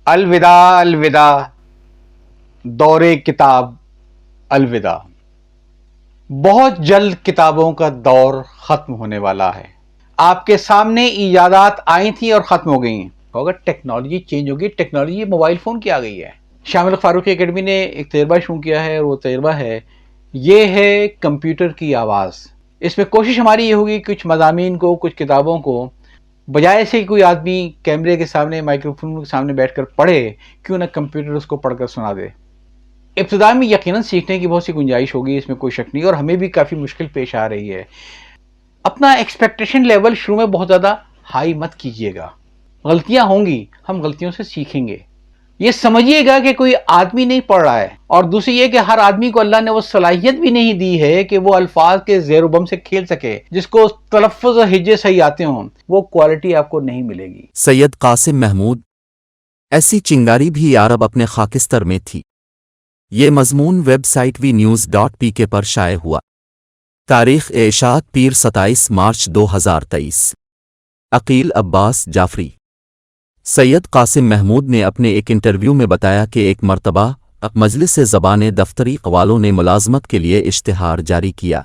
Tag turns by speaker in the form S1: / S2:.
S1: الوداع الوداع، دور کتاب الوداع۔ بہت جلد کتابوں کا دور ختم ہونے والا ہے۔ آپ کے سامنے ایجادات آئی تھیں اور ختم ہو گئی ہیں۔ اگر ٹیکنالوجی چینج ہوگی، ٹیکنالوجی موبائل فون کی آ گئی ہے۔ شامل فاروقی اکیڈمی نے ایک تجربہ شروع کیا ہے، اور وہ تجربہ ہے، یہ ہے کمپیوٹر کی آواز۔ اس میں کوشش ہماری یہ ہوگی کچھ مضامین کو، کچھ کتابوں کو، بجائے سے کوئی آدمی کیمرے کے سامنے، مائکروفون کے سامنے بیٹھ کر پڑھے، کیوں نہ کمپیوٹر اس کو پڑھ کر سنا دے۔ ابتدا میں یقیناً سیکھنے کی بہت سی گنجائش ہوگی، اس میں کوئی شک نہیں، اور ہمیں بھی کافی مشکل پیش آ رہی ہے۔ اپنا ایکسپیکٹیشن لیول شروع میں بہت زیادہ ہائی مت کیجیے گا۔ غلطیاں ہوں گی، ہم غلطیوں سے سیکھیں گے۔ یہ سمجھیے گا کہ کوئی آدمی نہیں پڑھ رہا ہے، اور دوسری یہ کہ ہر آدمی کو اللہ نے وہ صلاحیت بھی نہیں دی ہے کہ وہ الفاظ کے زیر و بم سے کھیل سکے، جس کو تلفظ اور ہجے صحیح آتے ہوں۔ وہ کوالٹی آپ کو نہیں ملے گی۔
S2: سید قاسم محمود، ایسی چنگاری بھی یارب اپنے خاکستر میں تھی۔ یہ مضمون ویب سائٹ وی نیوز.pk پر شائع ہوا۔ تاریخ اشاعت پیر 27 مارچ 2023۔ عقیل عباس جعفری۔ سید قاسم محمود نے اپنے ایک انٹرویو میں بتایا کہ ایک مرتبہ مجلس زبان دفتری والوں نے ملازمت کے لیے اشتہار جاری کیا۔